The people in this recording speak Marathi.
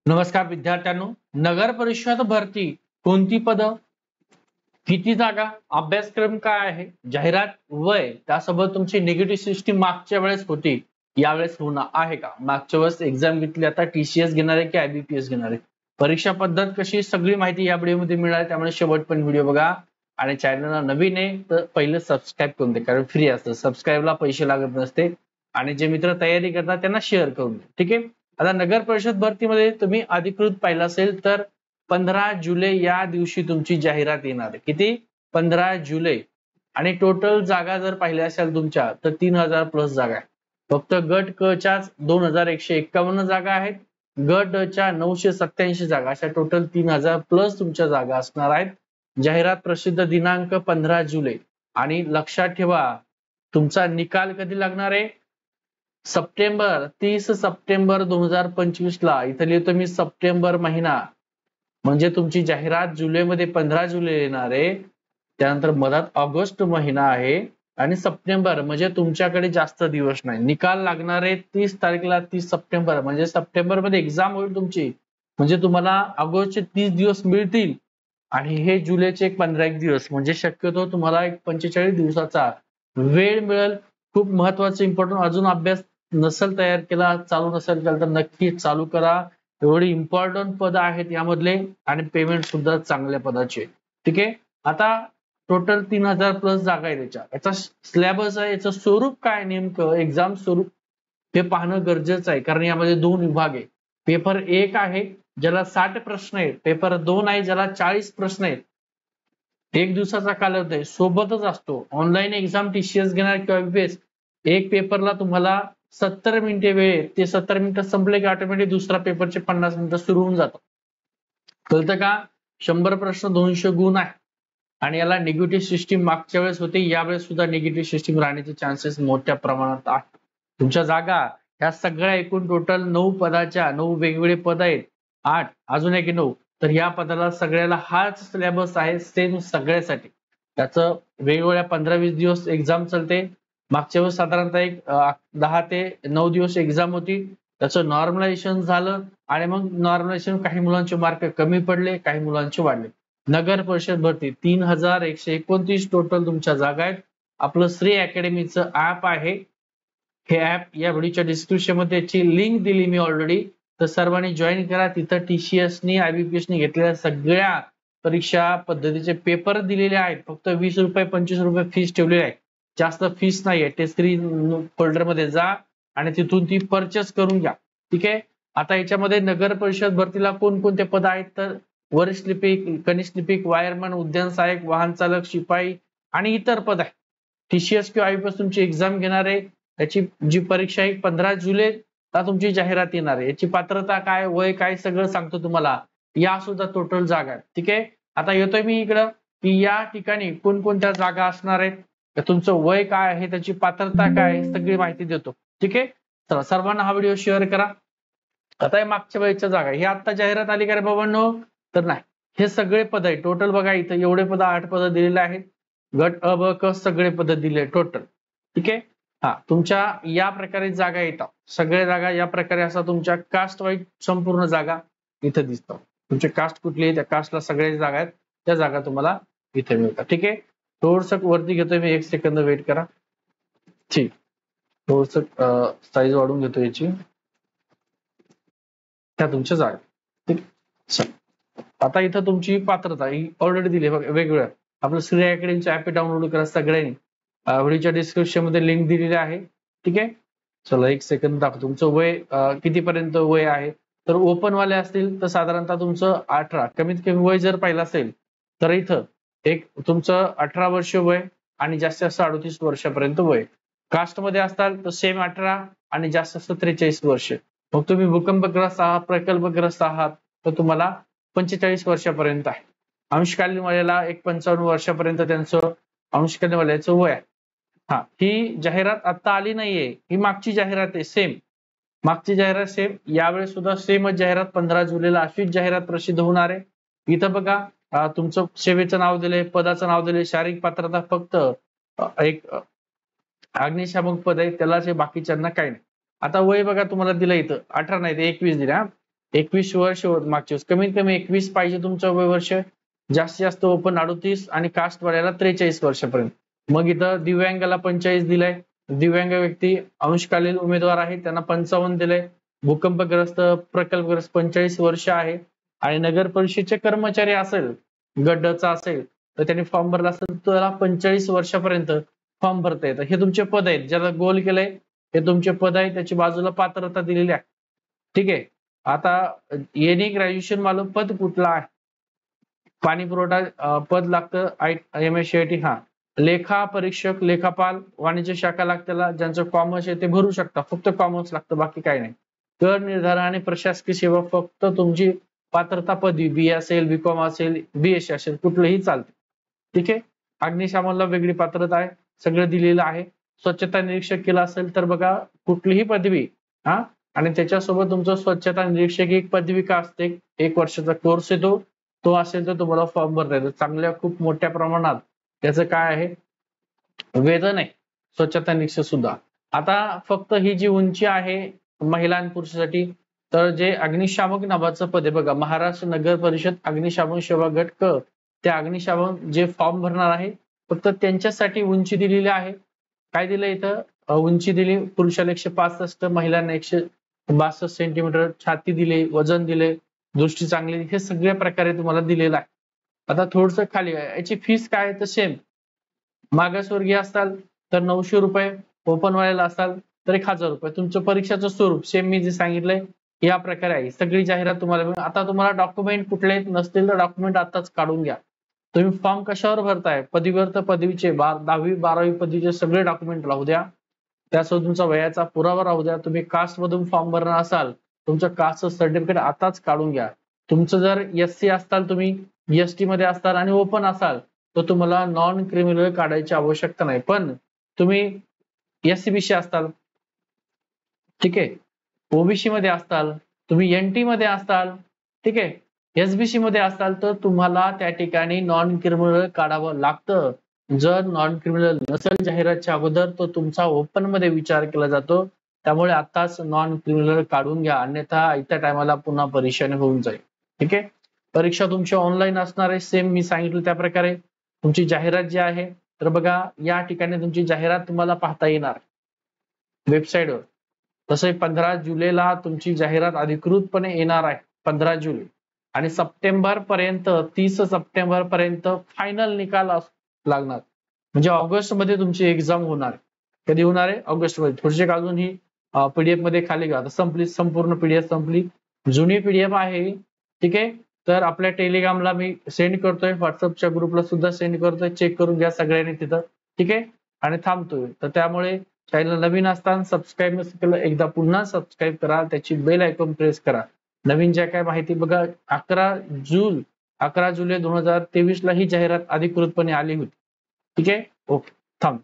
नमस्कार विद्यार्थ्यांनो, नगर परिषद भरती कोणती पद, किती जागा, अभ्यासक्रम काय आहे, जाहिरात, वय, त्यासोबत तुमची निगेटिव्ह सिस्टीम मागच्या वेळेस होती, यावेळेस होणार आहे का? मागच्या वेळेस एक्झाम घेतली, आता टीसीएस घेणार आहे की आयबीपीएस घेणार आहे? परीक्षा पद्धत कशी, सगळी माहिती या व्हिडिओ मध्ये मिळाली, त्यामुळे शेवटपर्यंत व्हिडिओ बघा. आणि चॅनलला नवीन आहे तर पहिलं सबस्क्राईब करून दे, कारण फ्री असतं, सबस्क्राईबला पैसे लागत नसते. आणि जे मित्र तयारी करतात त्यांना शेअर करून दे, ठीक आहे. आता नगर परिषद भरतीमध्ये तुम्ही अधिकृत पाहिलं असेल तर 15 जुलै या दिवशी तुमची जाहिरात येणार आहे. किती? 15 जुलै. आणि टोटल जागा जर पाहिल्या असेल तुमच्या तर 3000 प्लस जागा आहे. फक्त गट क च्या 2151 जागा आहेत, गट ड च्या 987 जागा, अशा टोटल 3000 प्लस तुमच्या जागा असणार आहेत. जाहिरात प्रसिद्ध दिनांक 15 जुलै. आणि लक्षात ठेवा, तुमचा निकाल कधी लागणार आहे? 30 सप्टेंबर 2025 ला. इथं लिहितो मी सप्टेंबर महिना, म्हणजे तुमची जाहिरात जुलैमध्ये 15 जुलै येणार आहे. त्यानंतर मधात ऑगस्ट महिना आहे आणि सप्टेंबर, म्हणजे तुमच्याकडे जास्त दिवस नाही. निकाल लागणार आहे 30 तारखेला, 30 सप्टेंबर, म्हणजे सप्टेंबर मध्ये एक्झाम होईल तुमची, म्हणजे तुम्हाला ऑगस्टचे 30 दिवस मिळतील आणि हे जुलैचे 15 दिवस, म्हणजे शक्यतो तुम्हाला एक 45 दिवसाचा वेळ मिळेल. खूप महत्वाचं इम्पॉर्टंट, अजून अभ्यास नसेल तयार केला, चालू नसेल केला तर नक्की चालू करा. एवढी इम्पॉर्टंट पद आहेत यामधले आणि पेमेंट सुद्धा चांगल्या पदाचे, ठीक आहे. आता टोटल 3000 प्लस जागा आहे त्याच्या, याचा सिलेबस आहे, याचं स्वरूप काय नेमकं, एक्झाम स्वरूप हे पाहणं गरजेचं आहे, कारण यामध्ये 2 विभाग आहे. पेपर 1 आहे ज्याला 60 प्रश्न आहेत, पेपर 2 आहे ज्याला 40 प्रश्न आहेत. एक दिवसाचा कालावधी आहे, सोबतच असतो. ऑनलाईन एक्झाम टीसीएस घेणार किंवा आयबीपीएस, एक पेपरला तुम्हाला 70 मिनिटे वेळ, ते 70 मिनिटं संपले की ऑटोमॅटिक दुसरा पेपरचे 50 मिनिटं सुरू होऊन जातात. कळतं का? 100 प्रश्न 200 गुण आहे. आणि याला निगेटिव्ह सिस्टीम मागच्या वेळेस होते, यावेळेस सुद्धा निगेटिव्ह सिस्टीम राहण्याचे चान्सेस मोठ्या प्रमाणात आहेत. तुमच्या जागा ह्या सगळ्या एकूण टोटल 9 पदाच्या, 9 वेगवेगळे पद आहेत, 8 अजून एक 9, तर या पदाला सगळ्याला हाच सिलेबस आहे, सेम सगळ्यासाठी. त्याचं वेगवेगळ्या 15-20 दिवस एक्झाम चालते. मागच्या वेळेस साधारणतः एक 10 ते 9 दिवस एक्झाम होती, त्याचं नॉर्मलायझेशन झालं आणि मग नॉर्मलायझेशन काही मुलांचे मार्क कमी पडले, काही मुलांचे वाढले. नगर परिषद भरती 3129 टोटल तुमच्या जागा आहेत. आपलं श्री अकॅडमीचं ऍप आहे, हे ऍप या व्हिडिओच्या डिस्क्रिप्शन मध्ये त्याची लिंक दिली मी ऑलरेडी, तर सर्वांनी जॉईन करा. तिथं टीसीएस नी आयबीपीएस नी घेतलेल्या सगळ्या परीक्षा पद्धतीचे पेपर दिलेले आहेत. फक्त 20 रुपये 25 रुपये फीस ठेवलेली आहे, जास्त फीस नाहीये. टेस्ट 3 फोल्डर मध्ये जा आणि तिथून ती परचेस करून घ्या, ठीक आहे. आता याच्यामध्ये नगर परिषद भरतीला कोणकोणते पद आहेत, तर वरिष्ठ लिपिक, कनिष्ठ लिपिक, वायरमन, उद्यान सहाय्यक, वाहन चालक, शिपाई आणि इतर पद आहे. टीसीएस किंवा आयबीपीएस तुमची एक्झाम घेणार आहे, त्याची जी परीक्षा आहे 15 जुलै ला तुमची जाहिरात येणार आहे. याची पात्रता काय, वय काय, सगळं सांगतो तुम्हाला. या सुद्धा टोटल जागा आहेत, ठीक आहे. आता येतोय मी इकडं की या ठिकाणी कोणकोणत्या जागा असणार आहेत, तुमचं वय काय आहे, त्याची पात्रता काय आहे, सगळी माहिती देतो, ठीक आहे. चला सर्वांना हा व्हिडिओ शेअर करा. आता हे मागच्या वेळेच्या जागा, हे आता जाहिरात आली का रे बाबांनो, तर नाही. हे सगळे पद आहे टोटल, बघा इथं एवढे पद, 8 पद दिलेले आहेत. गट अ ब क सगळे पद दिले टोटल, ठीक आहे. हा, तुमच्या या प्रकारे जागा येतात, सगळ्या जागा या प्रकारे असतात. तुमच्या कास्ट वाईज संपूर्ण जागा इथं दिसतात. तुमची कास्ट कुठली आहे, त्या कास्टला सगळ्या जागा आहेत, त्या जागा तुम्हाला इथे मिळतात, ठीक आहे. थोडस वरती घेतोय मी, 1 सेकंद वेट करा. ठीक, थोडस साईज वाढून घेतो याची, त्या तुमच्या जागा, ठीक. आता इथं तुमची पात्रता ही ऑलरेडी दिली आहे वेगवेगळ्या. आपलं श्री अकॅडमीचं ऍप डाउनलोड करा सगळ्यांनी, व्हिडिओच्या डिस्क्रिप्शन मध्ये लिंक दिलेली आहे, ठीक आहे. चला 1 सेकंद दाखवतो. तुमचं वय कितीपर्यंत वय आहे, तर ओपन वाले असतील तर साधारणतः तुमचं 18, कमीत कमी वय जर पाहिलं असेल तर इथं एक तुमचं 18 वर्ष वय आणि जास्तीत जास्त 38 वर्षापर्यंत वय. कास्ट मध्ये असताल तर सेम 18 आणि जास्त जास्त 43 वर्ष. मग तुम्ही भूकंपग्रस्त आहात, प्रकल्पग्रस्त आहात, तर तुम्हाला 45 वर्षापर्यंत आहे. अंशकालीन वयाला एक 55 वर्षापर्यंत त्यांचं अंशकालीन वयाचं वय आहे. हा, ही जाहिरात आता आली नाहीये, ही मागची जाहिरात आहे, सेम मागची जाहिरात सेम, यावेळेस सुद्धा सेमच जाहिरात 15 जुलैला अशीच जाहिरात प्रसिद्ध होणार आहे. इथं बघा तुमचं सेवेचं नाव दिलंय, पदाचं नाव दिलंय, शारीरिक पात्रता फक्त एक अग्निशामक पद आहे, त्यालाच, हे बाकीच्यांना काही नाही. आता वय बघा तुम्हाला दिलं इथं 18 नाही, 21 दिले. हा, 21 वर्ष मागच्या वेळेस कमीत कमी 21 पाहिजे तुमचं वय वर्ष, जास्तीत जास्त ओपन 38 आणि कास्ट वाल्याला 43 वर्षापर्यंत. मग इथं दिव्यांगाला 45 दिलंय, दिव्यांग व्यक्ती अंशकालीन उमेदवार आहे त्यांना 55 दिलंय, भूकंपग्रस्त प्रकल्पग्रस्त 45 वर्ष आहे, आणि नगर परिषदेचे कर्मचारी असेल, गटचा असेल तर त्यांनी फॉर्म भरला असेल तर त्याला 45 वर्षापर्यंत फॉर्म भरता येतं. हे तुमचे पद आहेत, ज्याला गोल केलंय हे तुमचे पद आहे, त्याची बाजूला पात्रता दिलेली आहे. ठीक आहे. आता एनी ग्रॅज्युएशन मालूम पद कुठला आहे? पाणी पुरवठा पद लागतं MSCIT. हा लेखा परीक्षक, लेखापाल, वाणिज्य शाखा लागते, ज्यांचं कॉमर्स आहे ते भरू शकता, फक्त कॉमर्स लागतं, बाकी काही नाही. कर निर्धारण आणि प्रशासकीय सेवा फक्त तुमची पात्रता पदवी BA असेल, BCom असेल, BSc असेल, कुठलंही चालते. ठीक आहे. अग्निशामनला वेगळी पात्रता आहे, सगळं दिलेलं आहे. स्वच्छता निरीक्षक केला असेल तर बघा कुठलीही पदवी, हा, आणि त्याच्यासोबत तुमचं स्वच्छता निरीक्षक एक पदविका असते, 1 वर्षाचा कोर्स येतो, तो असेल तर तुम्हाला फॉर्म भरता येतो. चांगल्या खूप मोठ्या प्रमाणात त्याचं काय आहे वेतन आहे स्वच्छता निरीक्षक सुद्धा. आता फक्त ही जी उंची आहे महिला आणि पुरुषासाठी, तर जे अग्निशामक नावाचं पद आहे बघा, महाराष्ट्र नगर परिषद अग्निशामक सेवा गट क, त्या अग्निशामक जे फॉर्म भरणार आहे फक्त त्यांच्यासाठी उंची दिलेली आहे. काय दिलं इथं उंची दिली, पुरुषाला 165, महिलांना 162 सेंटीमीटर, छाती दिली, वजन दिले, दृष्टी चांगली, हे सगळ्या प्रकारे तुम्हाला दिलेलं आहे. आता थोडस खाली आहे, याची फीस काय आहे तर सेम, मागासवर्गीय असाल तर 900 रुपये, ओपन वाल्याला असाल तर 1000 रुपये. तुमचं परीक्षाचं स्वरूप सेम मी जे सांगितलंय या प्रकारे आहे. सगळी जाहिरात तुम्हाला मिळेल. आता तुम्हाला डॉक्युमेंट कुठले नसतील तर डॉक्युमेंट आताच काढून घ्या. तुम्ही फॉर्म कशावर भरताय, पदवीवर तर पदवीचे 10वी 12वी पदवीचे सगळे डॉक्युमेंट राहू द्या, त्यासोबत तुमचा वयाचा पुरावा राहू द्या. तुम्ही कास्ट मधून फॉर्म भरणार असाल तुमचं कास्ट सर्टिफिकेट आताच काढून घ्या. तुमचं जर SC असताल, तुम्ही ST मध्ये असताल आणि ओपन असाल तर तुम्हाला नॉन क्रिमिनल काढायची आवश्यकता नाही. पण तुम्ही SCBC असताल, ठीक आहे, OBC मध्ये असताल, तुम्ही NT मध्ये असताल, ठीक आहे, SBC मध्ये असताल तर तुम्हाला त्या ठिकाणी नॉन क्रिमिनल काढावं लागतं. जर नॉन क्रिमिनल नसेल जाहिरातच्या अगोदर तर तुमचा ओपन मध्ये विचार केला जातो. त्यामुळे आताच नॉन क्रिमिनल काढून घ्या, अन्यथा येत्या टायमाला पुन्हा परेशानी होऊन जाईल. ठीक आहे. परीक्षा तुमची ऑनलाईन असणार आहे, सेम मी सांगितलं त्या प्रकारे. तुमची जाहिरात जी आहे तर बघा या ठिकाणी तुमची जाहिरात तुम्हाला पाहता येणार वेबसाईटवर. तसे 15 जुलैला तुमची जाहिरात अधिकृतपणे येणार आहे, 15 जुलै, आणि सप्टेंबर पर्यंत 30 सप्टेंबर पर्यंत फायनल निकाल लागणार. म्हणजे ऑगस्ट मध्ये तुमची एक्झाम होणार. कधी होणार आहे? ऑगस्ट मध्ये. थोडीशी अजून ही PDF मध्ये खाली घ्या. संपली, संपूर्ण PDF संपली. जुनी PDF आहे, ठीक आहे. तर आपल्या टेलिग्रामला मी सेंड करतोय, व्हॉट्सअपच्या ग्रुपला सुद्धा सेंड करतोय, चेक करून घ्या सगळ्यांनी तिथं. ठीक आहे. आणि थांबतोय. तर त्यामुळे चॅनल नवीन असताना सबस्क्राईब नसेल केलं एकदा पुन्हा सबस्क्राईब करा, त्याची बेल आयकॉन प्रेस करा. नवीन ज्या काय माहिती बघा, 11 जुलै 2023 ला ही जाहिरात अधिकृतपणे आली होती. ठीक आहे. ओके, थांब.